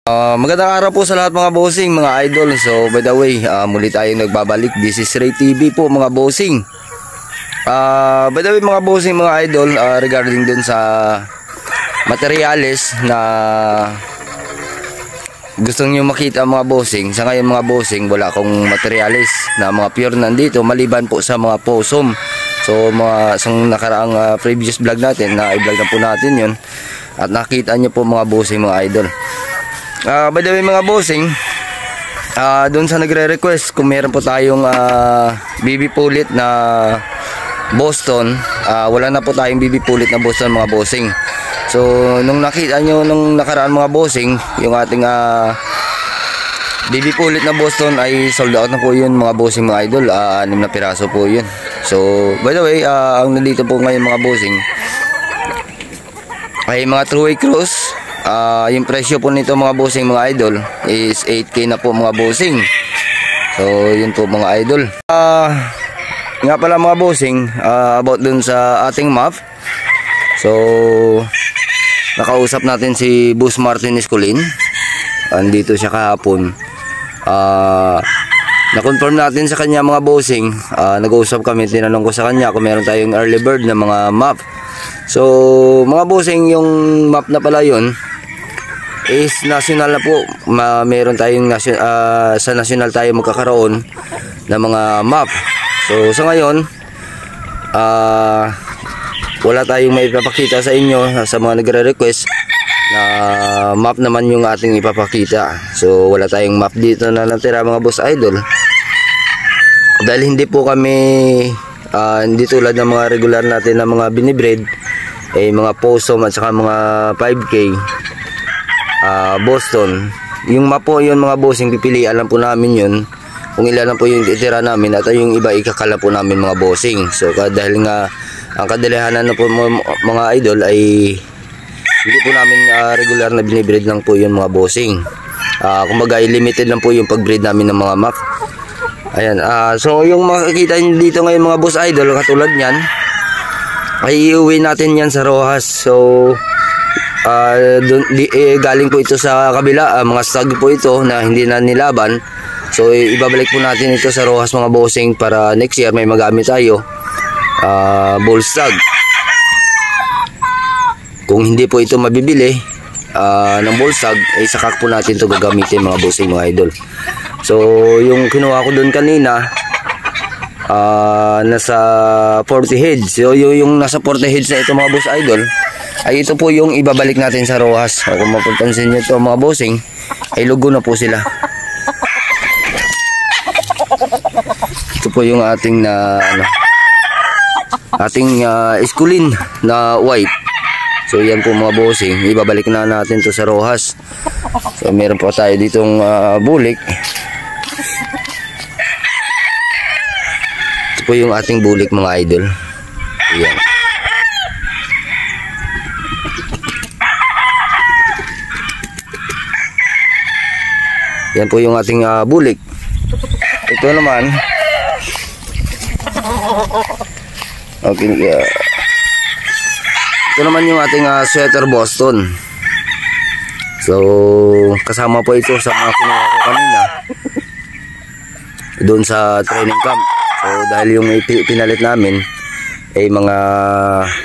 Magandang araw po sa lahat mga bossing, mga idol. So by the way, muli tayong nagbabalik. This is Ray TV po mga bossing. By the way mga bossing, mga idol, regarding dun sa materyales na gusto nyo makita mga bossing. Sa ngayon mga bossing, wala akong materyales na mga pure nandito, maliban po sa mga posom. So mga isang nakaraang previous vlog natin, na i-vlog na po natin yun, at nakita nyo po mga bossing, mga idol. By the way mga bossing, doon sa nagre-request kung meron po tayong BB Pulit na Boston, wala na po tayong BB Pulit na Boston mga bossing. So nung nakita nyo nung nakaraan mga bossing, yung ating BB Pulit na Boston ay sold out na po yun mga bossing, mga idol. 6 na piraso po yun. So by the way, ang nandito po ngayon mga bossing ay mga True Cross. Yung presyo po nito mga bossing, mga idol, is 8K na po mga bossing. So yun po mga idol. Nga pala mga bossing, about dun sa ating map. So nakausap natin si Boss Martin Escolin. Andito siya kahapon. Na-confirm natin sa kanya mga bossing. Nag-uusap kami, tinanong ko sa kanya kung meron tayong early bird na mga map. So mga bossing, yung map na pala yun is national na po. Meron tayong sa national tayo magkakaroon ng mga map. So sa ngayon, wala tayong may ipapakita sa inyo sa mga nagre-request na map naman yung ating ipapakita. So wala tayong map dito na natira mga boss idol, dahil hindi po kami hindi tulad ng mga regular natin na mga binibreed, mga possum at saka mga 5K Boston. Yung map po yun mga bossing, pipilian lang po namin yun kung ilan lang po yung itira namin, at yung iba ikakala po namin mga bossing. So dahil nga ang kadalihanan na po mga idol ay hindi po namin regular na binibreed lang po yun mga bossing. Kumbaga limited lang po yung pagbreed namin ng mga map. Ayan, so yung makikita dito ngayon mga boss idol, katulad nyan ay iuwi natin yan sa Rojas. So galing po ito sa kabila, mga stag po ito na hindi na nilaban. So ibabalik po natin ito sa Rojas mga bossing, para next year may magamit tayo bull stag. Kung hindi po ito mabibili ng bull stag, ay sakak po natin ito gagamitin mga bossing, mga idol. So yung kinuha ko doon kanina, nasa 40 heads. So yung nasa 40 heads na ito mga boss idol, ay ito po yung ibabalik natin sa Rojas. Kung mapapansin nyo ito mga bossing, ay lugo na po sila. Ito po yung ating Escolin na white. So yan po mga bossing, ibabalik na natin to sa Rojas. So meron po tayo ditong bulik. Ito po yung ating bulik mga idol. Ayan. Yan po yung ating bulik. Ito naman, okay, ito naman yung ating sweater Boston. So kasama po ito sa mga kinuha ko kanina doon sa training camp. So dahil yung pinalit namin ay mga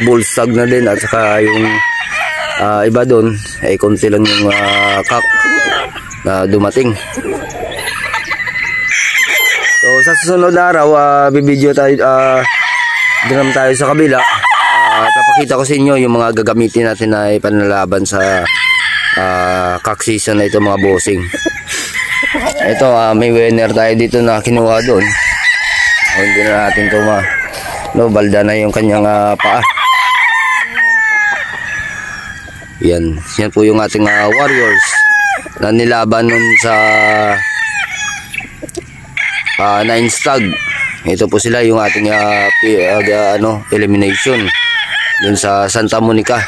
bull stag na din, at saka yung iba doon ay konti lang yung cock na dumating. So sa susunod na araw, bibideo tayo, dinam tayo sa kabila. Papakita ko sa inyo yung mga gagamitin natin na ipanlaban sa cock season na ito mga bossing. Ito, may winner tayo dito na kinuha doon. Hindi na natin ito balda na yung kanyang paa. Yan po yung ating warriors na nilaban nun sa 9 stag. Ito po sila yung ating elimination dun sa Santa Monica.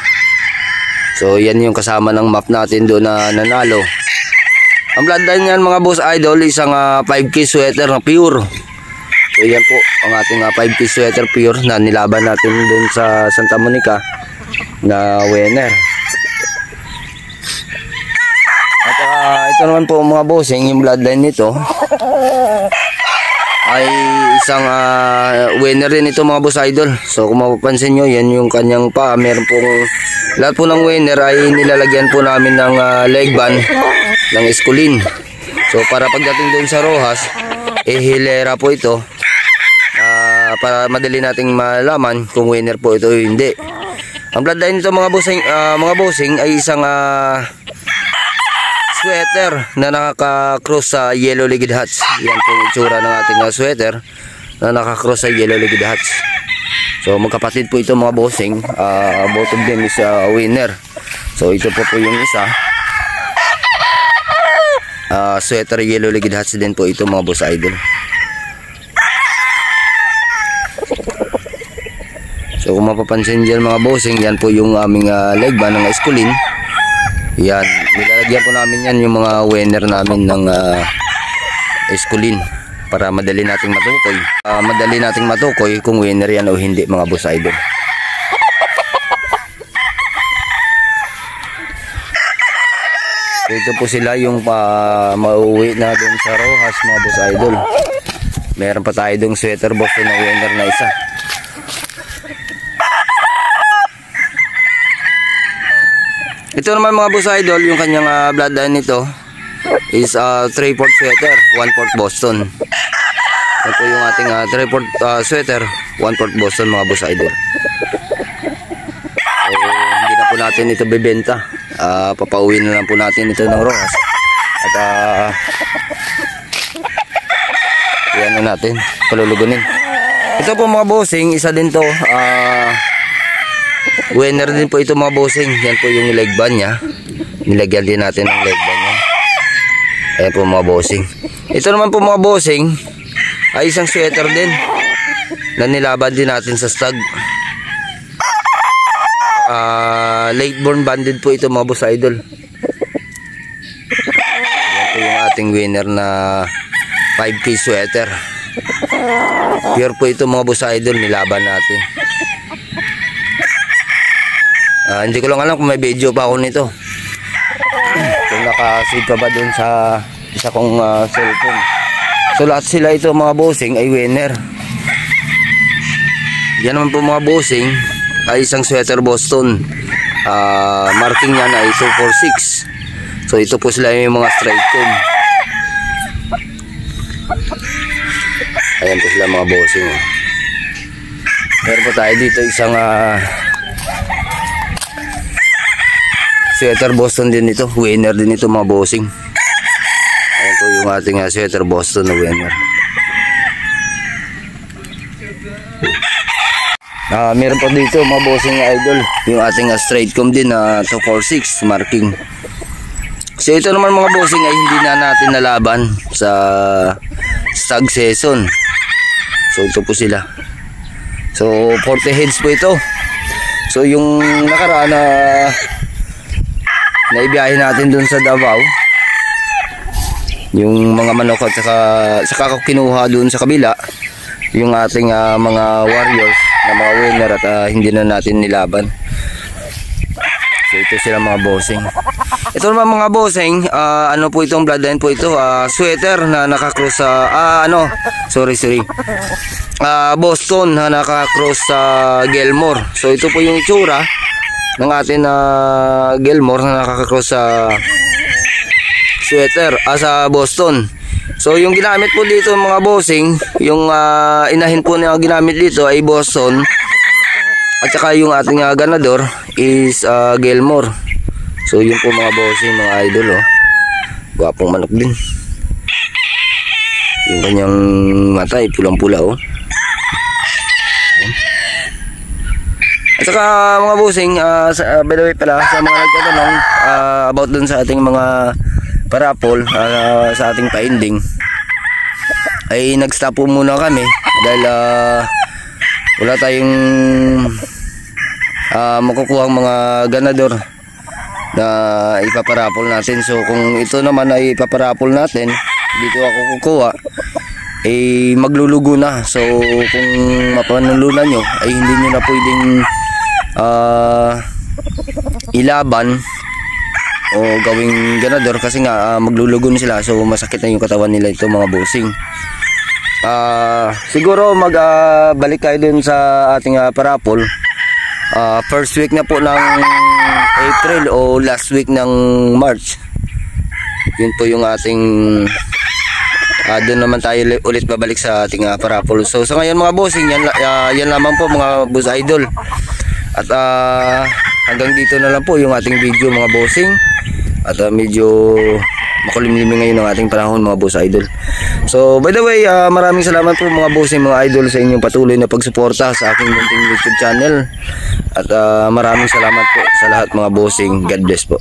So yan yung kasama ng map natin doon na nanalo. Ang bloodline niyan mga boss idol, isang 5K sweater na pure. So yan po ang ating 5K sweater pure na nilaban natin doon sa Santa Monica na winner. At ito naman po mga bossing, yung bloodline nito ay isang winner din ito mga boss idol. So kung mapapansin nyo, yan yung kanyang pa. Meron pong lahat po ng winner ay nilalagyan po namin ng leg band ng esculin. So para pagdating doon sa Rojas, hilera po ito, para madali nating malaman kung winner po ito o hindi. Ang bloodline nito mga bossing ay isang sweater na nakaka-cross sa yellow-legged hats. Yan po yung itsura ng ating sweater na nakaka-cross sa yellow-legged hats. So magkapatid po ito mga bossing. Both of them is winner. So ito po yung isa. Sweater yellow-legged hats din po ito mga boss idol. So kung mapapansin dyan mga bossing, yan po yung aming leg band ng esculin. Yan, nilalagyan po namin yan yung mga winner namin ng esculin para madali nating matukoy. Madali nating matukoy kung winner yan o hindi mga boss idol. So, ito po sila yung mauwi na dun sa Rojas mga boss idol. Meron pa tayo dong sweater boss na winner na isa. Ito naman mga boss idol, yung kanyang bloodline nito is 3/4 sweater, 1/4 Boston. Ito yung ating 3/4 sweater, 1/4 Boston mga boss idol. So, hindi na po natin ito bibenta. Papauwi na lang po natin ito ng Rojas. At yan na natin, palulugunin. Ito po mga bossing, isa din to. Winner din po ito mga bossing. Yan po yung leg band nya. Nilagyan din natin ng leg band nya. Ayan po mga bossing. Ito naman po mga bossing ay isang sweater din na nilaban din natin sa stag. Late born banded po ito mga boss idol. Yan po yung ating winner na 5K sweater. Pure po ito mga boss idol, nilaban natin. Hindi ko lang alam kung may video pa ako nito. Kung nakasave pa ba dun sa isa kong cellphone. So lahat sila ito mga bossing ay winner. Yan naman po mga bossing ay isang sweater Boston. Marking niya na ay 246. So ito po sila yung mga straight comb. Ayan po sila mga bossing. Meron po tayo dito isang sweater Boston din ito, winner din ito mga bossing. Ayan po yung ating sweater Boston na winner. Meron po dito mga bossing idol, yung ating straight comb din na 246 marking. So ito naman mga bossing ay hindi na natin nalaban sa stag season. So ito po sila. So 40 heads po ito. So yung nakaraan na naibiyahe natin dun sa Davao, yung mga manok at saka kinuha dun sa kabila yung ating mga warriors na mga winner at hindi na natin nilaban. So ito sila mga bossing. Ito naman mga bossing, ano po itong bloodline po ito, sweater na nakakross sa Boston na nakakross sa Gilmore. So ito po yung itsura ng atin Gilmore na nakakross sa sweater sa Boston. So yung ginamit po dito mga bossing, yung inahin po na ginamit dito ay Boston, at saka yung ating ganador is Gilmore. So yun po mga bossing, mga idol, gwapong manok din. Yung kanyang mata ay pulang-pula At saka mga bossing, by the way pala, sa mga nagtatanong about dun sa ating mga parapol, sa ating painding, ay nag-stop po muna kami dahil wala tayong makukuha mga ganador na ipaparapol natin. So kung ito naman ay ipaparapol natin, dito ako kukuha, ay maglulugo na. So kung mapanulunan nyo ay hindi nyo na pwedeng ilaban o o gawing ganador kasi nga maglulugon sila, so masakit na yung katawan nila ito mga bossing. Siguro balik tayo dun sa ating parapol. First week na po ng April o last week ng March, yun po yung ating doon naman tayo ulit babalik sa ating parapol. So sa ngayon mga bossing, yan lamang po mga boss idol. At hanggang dito na lang po yung ating video mga bossing. At medyo makulimlim ngayon ang ating panahon mga boss idol. So by the way, maraming salamat po mga bossing, mga idol, sa inyong patuloy na pagsuporta sa aking munting YouTube channel. At maraming salamat po sa lahat mga bossing. God bless po.